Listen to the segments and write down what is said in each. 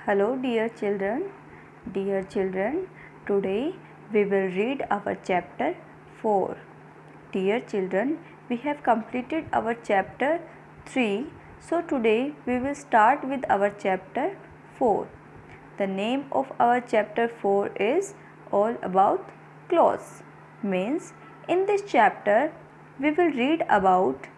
Hello dear children, today we will read our chapter 4. Dear children, we have completed our chapter 3, so today we will start with our chapter 4. The name of our chapter 4 is all about clothes. Means in this chapter we will read about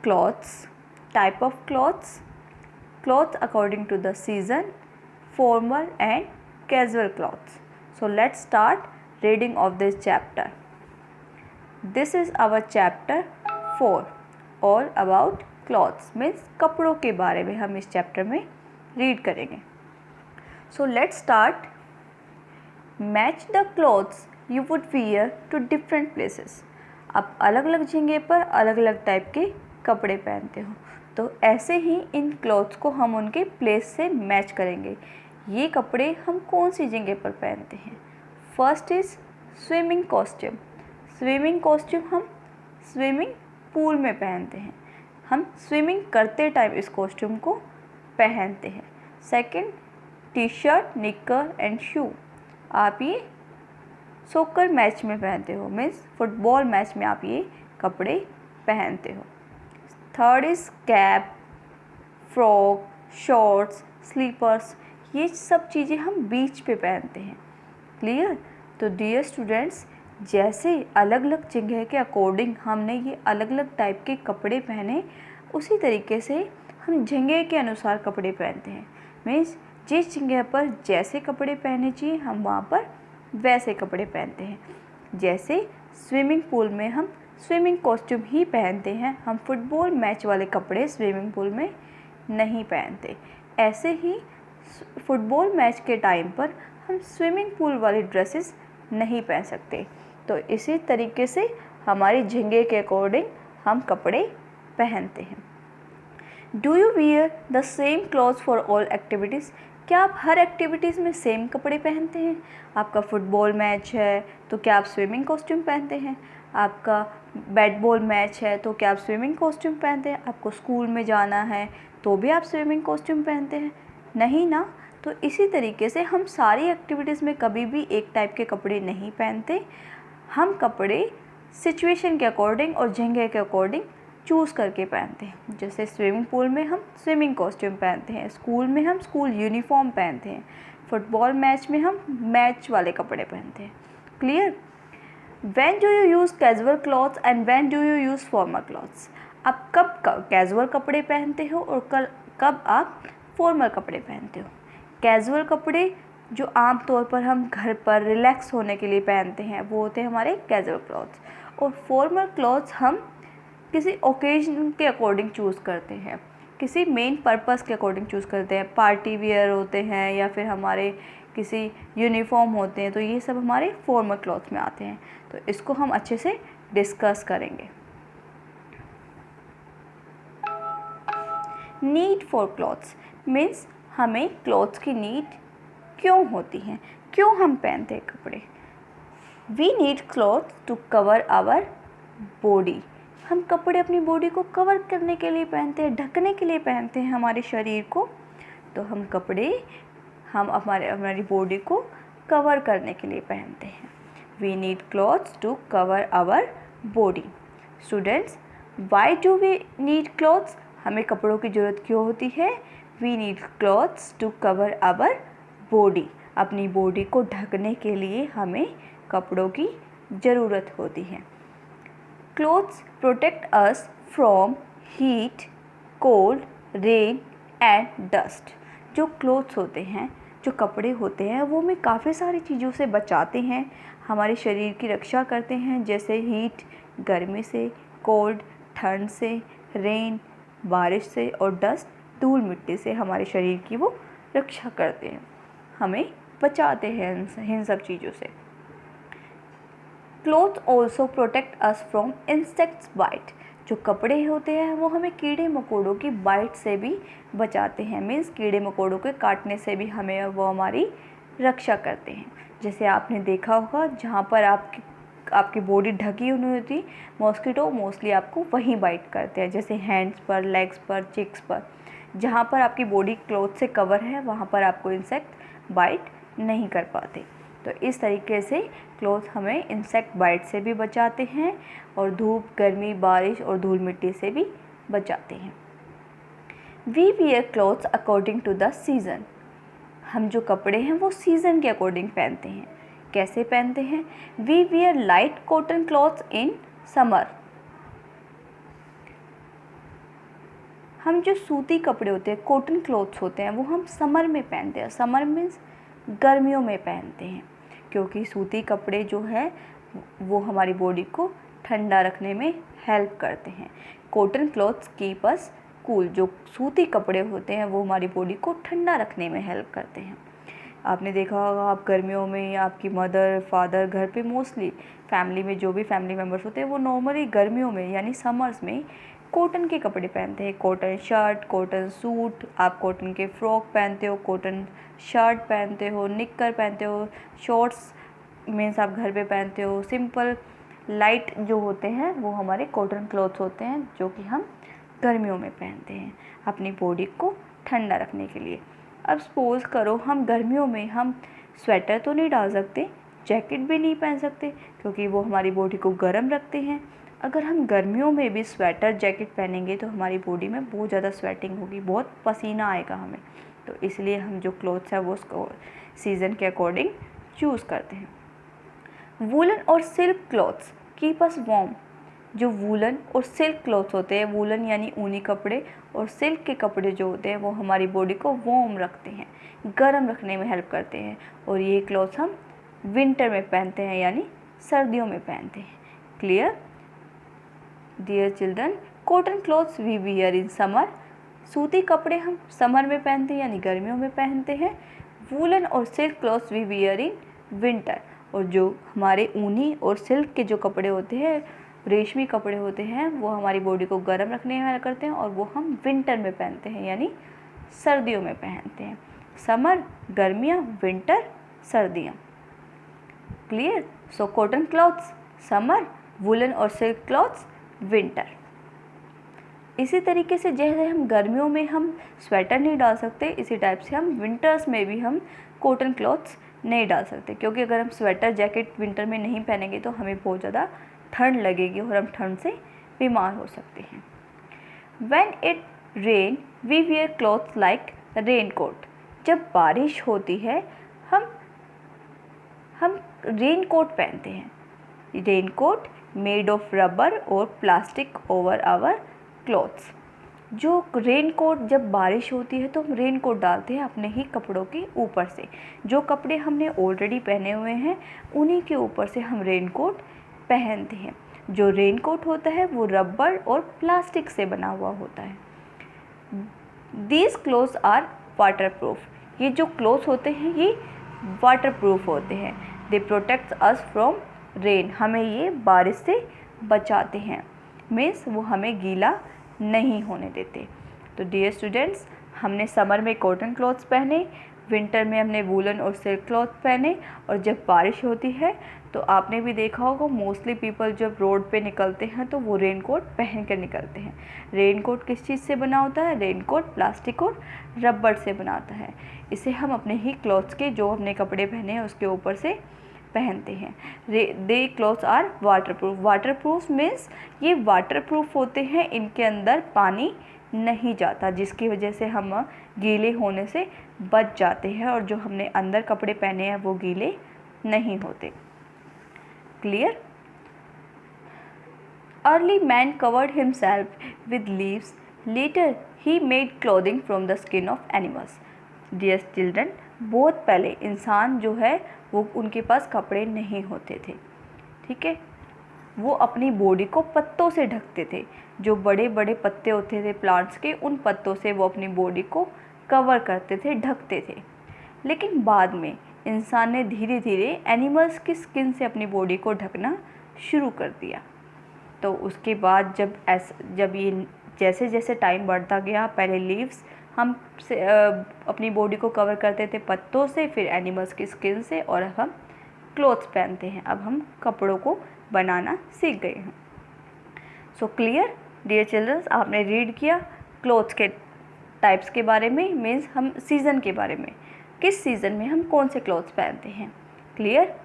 clothes, type of clothes according to the season, formal and casual clothes. So let's start reading of this chapter. This is our chapter 4 all about clothes means कपड़ों के बारे में हम इस chapter में read करेंगे. So let's start. Match the clothes you would wear to different places. आप अलग अलग जगह पर अलग अलग टाइप के कपड़े पहनते हो, तो ऐसे ही इन क्लॉथ्स को हम उनके प्लेस से मैच करेंगे. ये कपड़े हम कौन सी जगह पर पहनते हैं. First is swimming costume. Swimming costume हम स्विमिंग पूल में पहनते हैं. हम स्विमिंग करते टाइम इस कॉस्ट्यूम को पहनते हैं. सेकंड, टी शर्ट, निकर एंड शू. आप ये सॉकर मैच में पहनते हो, मीन्स फुटबॉल मैच में आप ये कपड़े पहनते हो. Third is cap, frock, shorts, slippers. ये सब चीज़ें हम बीच पे पहनते हैं. क्लियर. तो डियर स्टूडेंट्स, जैसे अलग अलग जगह के अकॉर्डिंग हमने ये अलग अलग टाइप के कपड़े पहने, उसी तरीके से हम जगह के अनुसार कपड़े पहनते हैं. मीन्स जिस जगह पर जैसे कपड़े पहने चाहिए हम वहाँ पर वैसे कपड़े पहनते हैं. जैसे स्विमिंग पूल में हम स्विमिंग कॉस्ट्यूम ही पहनते हैं, हम फुटबॉल मैच वाले कपड़े स्विमिंग पूल में नहीं पहनते. ऐसे ही फुटबॉल मैच के टाइम पर हम स्विमिंग पूल वाली ड्रेसेस नहीं पहन सकते. तो इसी तरीके से हमारी जगह के अकॉर्डिंग हम कपड़े पहनते हैं. Do you wear the same clothes for all activities. क्या आप हर एक्टिविटीज़ में सेम कपड़े पहनते हैं. आपका फुटबॉल मैच है तो क्या आप स्विमिंग कॉस्ट्यूम पहनते हैं. आपका बैट बॉल मैच है तो क्या आप स्विमिंग कॉस्ट्यूम पहनते हैं. आपको स्कूल में जाना है तो भी आप स्विमिंग कॉस्ट्यूम पहनते हैं. नहीं ना. तो इसी तरीके से हम सारी एक्टिविटीज़ में कभी भी एक टाइप के कपड़े नहीं पहनते. हम कपड़े सिचुएशन के अकॉर्डिंग और जगह के अकॉर्डिंग चूज़ करके पहनते हैं. जैसे स्विमिंग पूल में हम स्विमिंग कॉस्ट्यूम पहनते हैं, स्कूल में हम स्कूल यूनिफॉर्म पहनते हैं, फुटबॉल मैच में हम मैच वाले कपड़े पहनते हैं. Clear. When do you use casual clothes and when do you use formal clothes. आप कब कैजुअल कपड़े पहनते हो और कब आप फॉर्मल कपड़े पहनते हो. कैजुअल कपड़े जो आम तौर पर हम घर पर रिलैक्स होने के लिए पहनते हैं वो होते हैं हमारे कैजुअल क्लॉथ्स. और फॉर्मल क्लॉथ्स हम किसी ओकेजन के अकॉर्डिंग चूज़ करते हैं, किसी मेन पर्पस के अकॉर्डिंग चूज़ करते हैं. पार्टी वियर होते हैं या फिर हमारे किसी यूनिफॉर्म होते हैं, तो ये सब हमारे फॉर्मल क्लॉथ्स में आते हैं. तो इसको हम अच्छे से डिस्कस करेंगे. नीड फॉर क्लॉथ्स मीन्स हमें क्लॉथ्स की नीड क्यों होती हैं, क्यों हम पहनते हैं कपड़े. We need clothes to cover our body. हम कपड़े अपनी बॉडी को कवर करने के लिए पहनते हैं, ढकने के लिए पहनते हैं हमारे शरीर को. तो हम कपड़े हम हमारी बॉडी को कवर करने के लिए पहनते हैं. We need clothes to cover our body. Students, why do we need clothes? हमें कपड़ों की ज़रूरत क्यों होती है. We need clothes to cover our body. अपनी बॉडी को ढकने के लिए हमें कपड़ों की ज़रूरत होती है. Clothes protect us from heat, cold, rain and dust. जो क्लोथ्स होते हैं, जो कपड़े होते हैं, वो हमें काफ़ी सारी चीज़ों से बचाते हैं, हमारे शरीर की रक्षा करते हैं. जैसे हीट गर्मी से, कोल्ड ठंड से, रेन बारिश से और डस्ट धूल मिट्टी से हमारे शरीर की वो रक्षा करते हैं, हमें बचाते हैं इन सब चीज़ों से. Cloth also protect us from insects bite. जो कपड़े होते हैं वो हमें कीड़े मकोड़ों की बाइट से भी बचाते हैं. मीन्स कीड़े मकोड़ों के काटने से भी हमें वो हमारी रक्षा करते हैं. जैसे आपने देखा होगा जहाँ पर आपकी बॉडी ढकी हुई होती, मॉस्किटो मोस्टली आपको वहीं बाइट करते हैं, जैसे हैंड्स पर, लेग्स पर, चिक्स पर. जहाँ पर आपकी बॉडी क्लॉथ से कवर है वहाँ पर आपको इंसेक्ट बाइट नहीं कर पाते। तो इस तरीके से क्लॉथ हमें इंसेक्ट बाइट से भी बचाते हैं और धूप, गर्मी, बारिश और धूल मिट्टी से भी बचाते हैं। We wear clothes according to the season. हम जो कपड़े हैं वो सीज़न के अकॉर्डिंग पहनते हैं। कैसे पहनते हैं? We wear light cotton clothes in summer. हम जो सूती कपड़े होते हैं, कॉटन क्लॉथ्स होते हैं, वो हम समर में पहनते हैं। समर मीन्स गर्मियों में पहनते हैं, क्योंकि सूती कपड़े जो है वो हमारी बॉडी को ठंडा रखने में हेल्प करते हैं। Cotton clothes keep us cool. जो सूती कपड़े होते हैं वो हमारी बॉडी को ठंडा रखने में हेल्प करते हैं। आपने देखा होगा, आप गर्मियों में आपकी मदर, फादर घर पे मोस्टली फैमिली में जो भी फैमिली मेम्बर्स होते हैं वो नॉर्मली गर्मियों में यानी समर्स में कॉटन के कपड़े पहनते हैं। कॉटन शर्ट, कॉटन सूट, आप कॉटन के फ्रॉक पहनते हो, कॉटन शर्ट पहनते हो, निक्कर पहनते हो, शॉर्ट्स मीन्स आप घर पे पहनते हो। सिंपल लाइट जो होते हैं वो हमारे कॉटन क्लॉथ्स होते हैं जो कि हम गर्मियों में पहनते हैं अपनी बॉडी को ठंडा रखने के लिए। अब सपोज़ करो हम गर्मियों में हम स्वेटर तो नहीं डाल सकते, जैकेट भी नहीं पहन सकते, क्योंकि वो हमारी बॉडी को गर्म रखते हैं। अगर हम गर्मियों में भी स्वेटर, जैकेट पहनेंगे तो हमारी बॉडी में बहुत ज़्यादा स्वेटिंग होगी, बहुत पसीना आएगा हमें। तो इसलिए हम जो क्लोथ्स है वो उसको सीज़न के अकॉर्डिंग चूज़ करते हैं। वूलन और silk clothes keep us warm. जो वूलन और सिल्क क्लॉथ्स होते हैं, वूलन यानी ऊनी कपड़े और सिल्क के कपड़े जो होते हैं वो हमारी बॉडी को वार्म रखते हैं, गर्म रखने में हेल्प करते हैं। और ये क्लॉथ्स हम विंटर में पहनते हैं यानी सर्दियों में पहनते हैं। Clear? Dear children, cotton clothes we wear in summer. सूती कपड़े हम समर में पहनते हैं यानी गर्मियों में पहनते हैं। वूलन और silk clothes we wear in winter. और जो हमारे ऊनी और सिल्क के जो कपड़े होते हैं, रेशमी कपड़े होते हैं, वो हमारी बॉडी को गर्म रखने में हेल्प करते हैं और वो हम विंटर में पहनते हैं यानी सर्दियों में पहनते हैं। समर गर्मियाँ, विंटर सर्दियाँ। Clear? So cotton clothes summer, woollen और सिल्क क्लॉथ्स विंटर। इसी तरीके से जैसे हम गर्मियों में हम स्वेटर नहीं डाल सकते, इसी टाइप से हम विंटर्स में भी हम कॉटन क्लॉथ्स नहीं डाल सकते, क्योंकि अगर हम स्वेटर, जैकेट विंटर में नहीं पहनेंगे तो हमें बहुत ज़्यादा ठंड लगेगी और हम ठंड से बीमार हो सकते हैं। When it rain, we wear clothes like raincoat. जब बारिश होती है हम रेन कोट पहनते हैं। Rain coat made of rubber और प्लास्टिक ओवर आवर क्लॉथ्स। जो रेन कोट, जब बारिश होती है तो हम रेन कोट डालते हैं अपने ही कपड़ों के ऊपर से। जो कपड़े हमने ऑलरेडी पहने हुए हैं उन्हीं के ऊपर से हम रेन कोट पहनते हैं। जो रेन कोट होता है वो रबर और प्लास्टिक से बना हुआ होता है। These clothes are waterproof। ये जो क्लोथ्स होते हैं ये वाटरप्रूफ होते हैं। They protect us from rain। हमें ये बारिश से बचाते हैं, मीन्स वो हमें गीला नहीं होने देते। तो डियर स्टूडेंट्स, हमने समर में कॉटन क्लॉथ्स पहने, विंटर में हमने वूलन और सिल्क क्लॉथ पहने, और जब बारिश होती है तो आपने भी देखा होगा मोस्टली पीपल जब रोड पे निकलते हैं तो वो रेन कोट पहन कर निकलते हैं। रेन कोट किस चीज़ से बना होता है? रेन कोट प्लास्टिक और रबर से बना होता है। इसे हम अपने ही क्लॉथ्स के, जो हमने कपड़े पहने हैं उसके ऊपर से पहनते हैं। They clothes are waterproof. Waterproof means ये वाटरप्रूफ होते हैं, इनके अंदर पानी नहीं जाता, जिसकी वजह से हम गीले होने से बच जाते हैं और जो हमने अंदर कपड़े पहने हैं वो गीले नहीं होते। Clear? Early man covered himself with leaves, later he made clothing from the skin of animals. Dear children, बहुत पहले इंसान जो है वो, उनके पास कपड़े नहीं होते थे, ठीक है। वो अपनी बॉडी को पत्तों से ढकते थे। जो बड़े बड़े पत्ते होते थे प्लांट्स के, उन पत्तों से वो अपनी बॉडी को कवर करते थे, ढकते थे। लेकिन बाद में इंसान ने धीरे धीरे एनिमल्स की स्किन से अपनी बॉडी को ढकना शुरू कर दिया। तो उसके बाद जब ये जैसे जैसे टाइम बढ़ता गया, पहले लीव्स हम अपनी बॉडी को कवर करते थे पत्तों से, फिर एनिमल्स की स्किन से, और अब हम क्लोथ्स पहनते हैं। अब हम कपड़ों को बनाना सीख गए हैं। सो क्लियर डियर चिल्ड्रंस, आपने रीड किया क्लोथ्स के टाइप्स के बारे में, मीन्स हम सीज़न के बारे में, किस सीज़न में हम कौन से क्लॉथ्स पहनते हैं। Clear?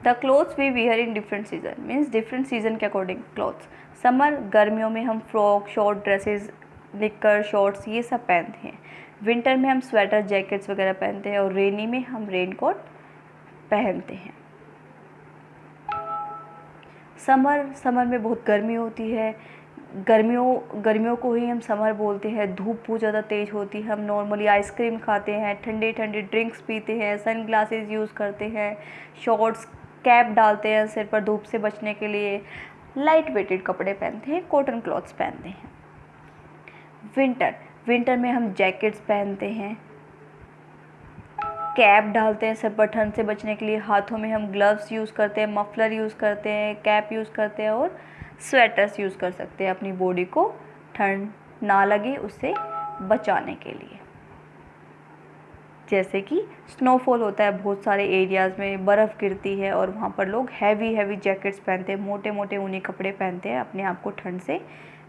The clothes we wear in different season, means different season के अकॉर्डिंग क्लॉथ्स। समर, गर्मियों में हम frock, short dresses, knicker, shorts ये सब पहनते हैं। विंटर में हम स्वेटर, जैकेट्स वगैरह पहनते हैं और रेनी में हम रेन कोट पहनते हैं। समर में बहुत गर्मी होती है, गर्मियों को ही हम समर बोलते हैं। धूप बहुत ज़्यादा तेज़ होती है, हम नॉर्मली आइसक्रीम खाते हैं, ठंडे ठंडे ड्रिंक्स पीते हैं, सन ग्लासेस यूज़ करते हैं, शॉर्ट्स, कैप डालते हैं सिर पर धूप से बचने के लिए, लाइट वेटेड कपड़े पहनते हैं, कॉटन क्लॉथ्स पहनते हैं। विंटर में हम जैकेट्स पहनते हैं, कैप डालते हैं सिर पर ठंड से बचने के लिए, हाथों में हम ग्लव्स यूज़ करते हैं, मफलर यूज़ करते हैं, कैप यूज़ करते हैं और स्वेटर्स यूज़ कर सकते हैं अपनी बॉडी को ठंड ना लगे उससे बचाने के लिए। जैसे कि स्नोफॉल होता है, बहुत सारे एरियाज़ में बर्फ़ गिरती है और वहाँ पर लोग हैवी जैकेट्स पहनते हैं, मोटे मोटे ऊनी कपड़े पहनते हैं अपने आप को ठंड से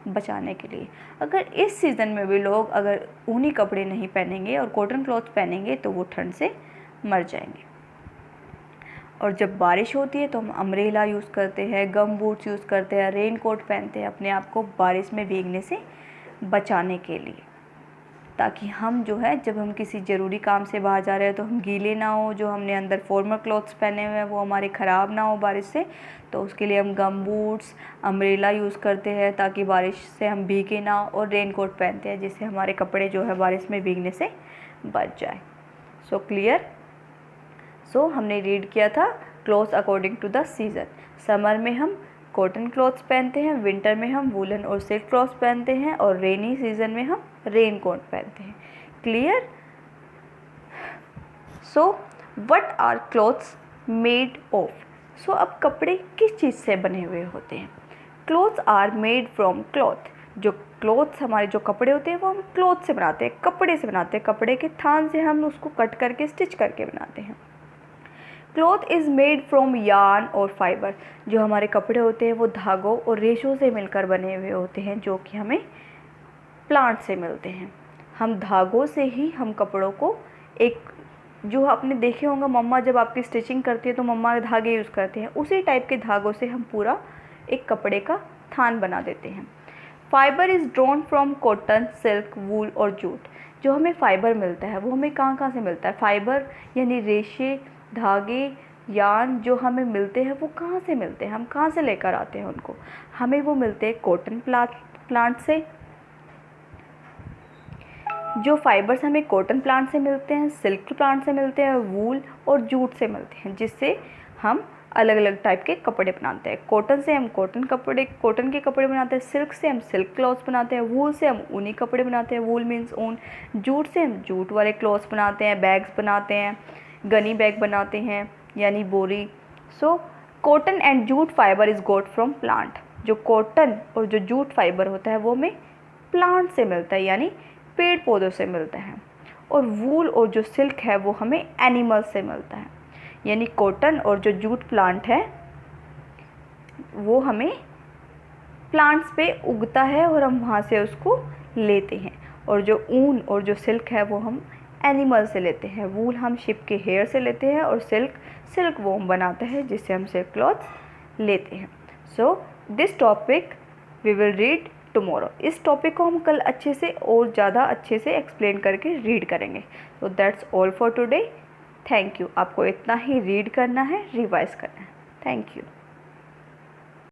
बचाने के लिए। अगर इस सीज़न में भी लोग अगर ऊनी कपड़े नहीं पहनेंगे और कॉटन क्लॉथ पहनेंगे तो वो ठंड से मर जाएंगे। और जब बारिश होती है तो हम अम्ब्रेला यूज़ करते हैं, गम बूट्स यूज़ करते हैं, रेन कोट पहनते हैं अपने आप को बारिश में भीगने से बचाने के लिए, ताकि हम जो है जब हम किसी ज़रूरी काम से बाहर जा रहे हैं तो हम गीले ना हो, जो हमने अंदर फॉर्मल क्लॉथ्स पहने हुए हैं वो हमारे ख़राब ना हो बारिश से। तो उसके लिए हम गम बूट्स, अम्ब्रेला यूज़ करते हैं ताकि बारिश से हम भीगे ना, और रेन कोट पहनते हैं जिससे हमारे कपड़े जो है बारिश में भीगने से बच जाए। So clear? सो हमने रीड किया था clothes according to the season. Summer में हम कॉटन क्लॉथ्स पहनते हैं, विंटर में हम वूलन और सिल्क क्लॉथ्स पहनते हैं और रेनी सीज़न में हम रेन कोट पहनते हैं। Clear? So what are clothes made of? So अब कपड़े किस चीज़ से बने हुए होते हैं? Clothes are made from cloth. जो क्लॉथ्स हमारे जो कपड़े होते हैं वो हम क्लॉथ से बनाते हैं, कपड़े से बनाते हैं, कपड़े के थान से हम उसको कट करके स्टिच करके बनाते हैं। Cloth is made from yarn और फाइबर। जो हमारे कपड़े होते हैं वो धागों और रेशों से मिलकर बने हुए होते हैं, जो कि हमें प्लांट से मिलते हैं। हम धागों से ही हम कपड़ों को एक, जो आपने देखे होंगे मम्मा जब आपकी स्टिचिंग करती है तो मम्मा धागे यूज़ करते हैं, उसी टाइप के धागों से हम पूरा एक कपड़े का थान बना देते हैं। Fibre is drawn from cotton, silk, wool और जूट। जो हमें फ़ाइबर मिलता है वो हमें कहाँ से मिलता है? फाइबर यानी रेशे, धागे, यार्न जो हमें मिलते हैं वो कहाँ से मिलते हैं? हम कहाँ से लेकर आते हैं उनको? हमें वो मिलते हैं कॉटन प्लांट से। जो फाइबर्स हमें कॉटन प्लांट से मिलते हैं, सिल्क प्लांट से मिलते हैं, वूल और जूट से मिलते हैं, जिससे हम अलग अलग टाइप के कपड़े बनाते हैं। कॉटन से हम कॉटन के कपड़े बनाते हैं, सिल्क से हम सिल्क क्लॉथ्स बनाते हैं, वूल से हम ऊनी कपड़े बनाते हैं, वूल मीन्स ऊन, जूट से हम जूट वाले क्लॉथ्स बनाते हैं, बैग्स बनाते हैं, गनी बैग बनाते हैं यानी बोरी। So cotton and jute fibre is got from plant. जो कॉटन और जो जूट फाइबर होता है वो हमें प्लांट से मिलता है यानी पेड़ पौधों से मिलता है, और वूल और जो सिल्क है वो हमें एनिमल से मिलता है। यानी कॉटन और जो जूट प्लांट है वो हमें प्लांट्स पे उगता है और हम वहाँ से उसको लेते हैं, और जो ऊन और जो सिल्क है वो हम एनिमल से लेते हैं। वूल हम शिप के हेयर से लेते हैं और सिल्क वोम बनाता है जिससे हम सिल्क क्लॉथ्स लेते हैं। So this topic we will read tomorrow. इस टॉपिक को हम कल अच्छे से और ज़्यादा अच्छे से एक्सप्लेन करके रीड करेंगे। तो that's all for today. Thank you. आपको इतना ही रीड करना है, रिवाइज करना है। Thank you.